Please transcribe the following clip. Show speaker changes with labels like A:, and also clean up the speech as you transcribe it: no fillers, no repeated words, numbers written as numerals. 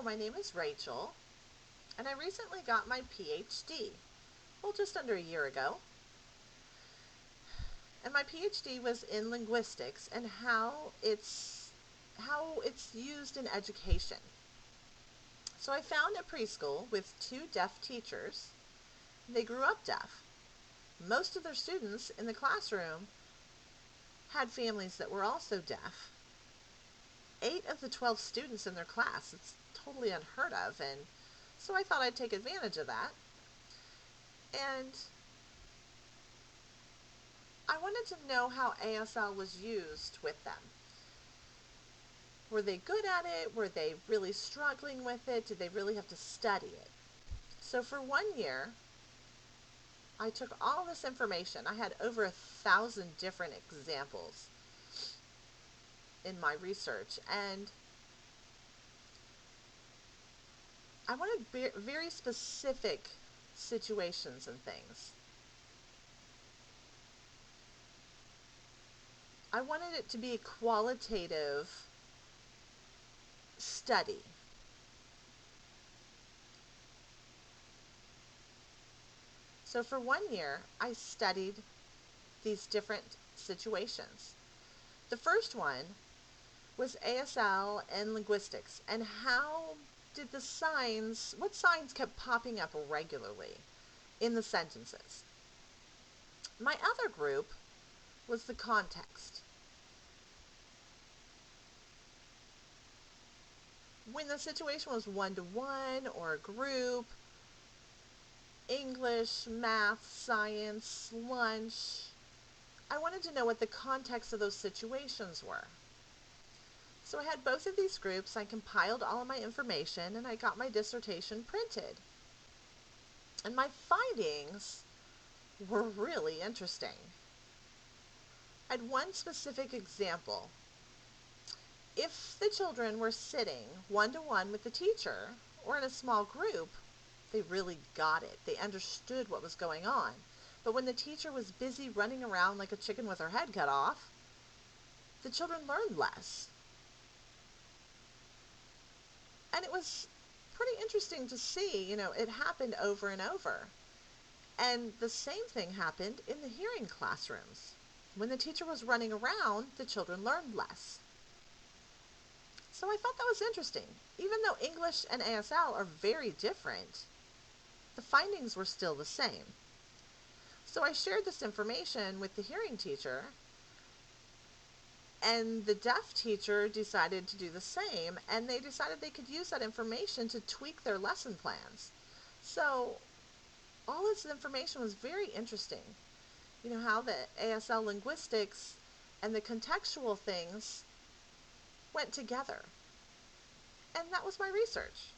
A: my name is Rachel, and I recently got my PhD. Well, just under a year ago. And my PhD was in linguistics and how it's used in education. So I found a preschool with two deaf teachers. They grew up deaf. Most of their students in the classroom had families that were also deaf. 8 of the 12 students in their class, it's totally unheard of, and so I thought I'd take advantage of that. And I wanted to know how ASL was used with them. Were they good at it? Were they really struggling with it? Did they really have to study it? So for 1 year, I took all this information. I had over 1,000 different examples in my research, and I wanted very specific situations and things. I wanted it to be a qualitative study. So for 1 year, I studied these different situations. The first one was ASL and linguistics, and what signs kept popping up regularly in the sentences. My other group was the context. When the situation was one-to-one or a group, English, math, science, lunch, I wanted to know what the context of those situations were. So I had both of these groups, I compiled all of my information, and I got my dissertation printed. And my findings were really interesting. I had one specific example. If the children were sitting one-to-one with the teacher or in a small group, they really got it. They understood what was going on. But when the teacher was busy running around like a chicken with her head cut off, the children learned less. And it was pretty interesting to see, it happened over and over. And the same thing happened in the hearing classrooms. When the teacher was running around, the children learned less. So I thought that was interesting. Even though English and ASL are very different, the findings were still the same. So I shared this information with the hearing teacher, and the deaf teacher decided to do the same, and they decided they could use that information to tweak their lesson plans. So all this information was very interesting. How the ASL linguistics and the contextual things went together. And that was my research.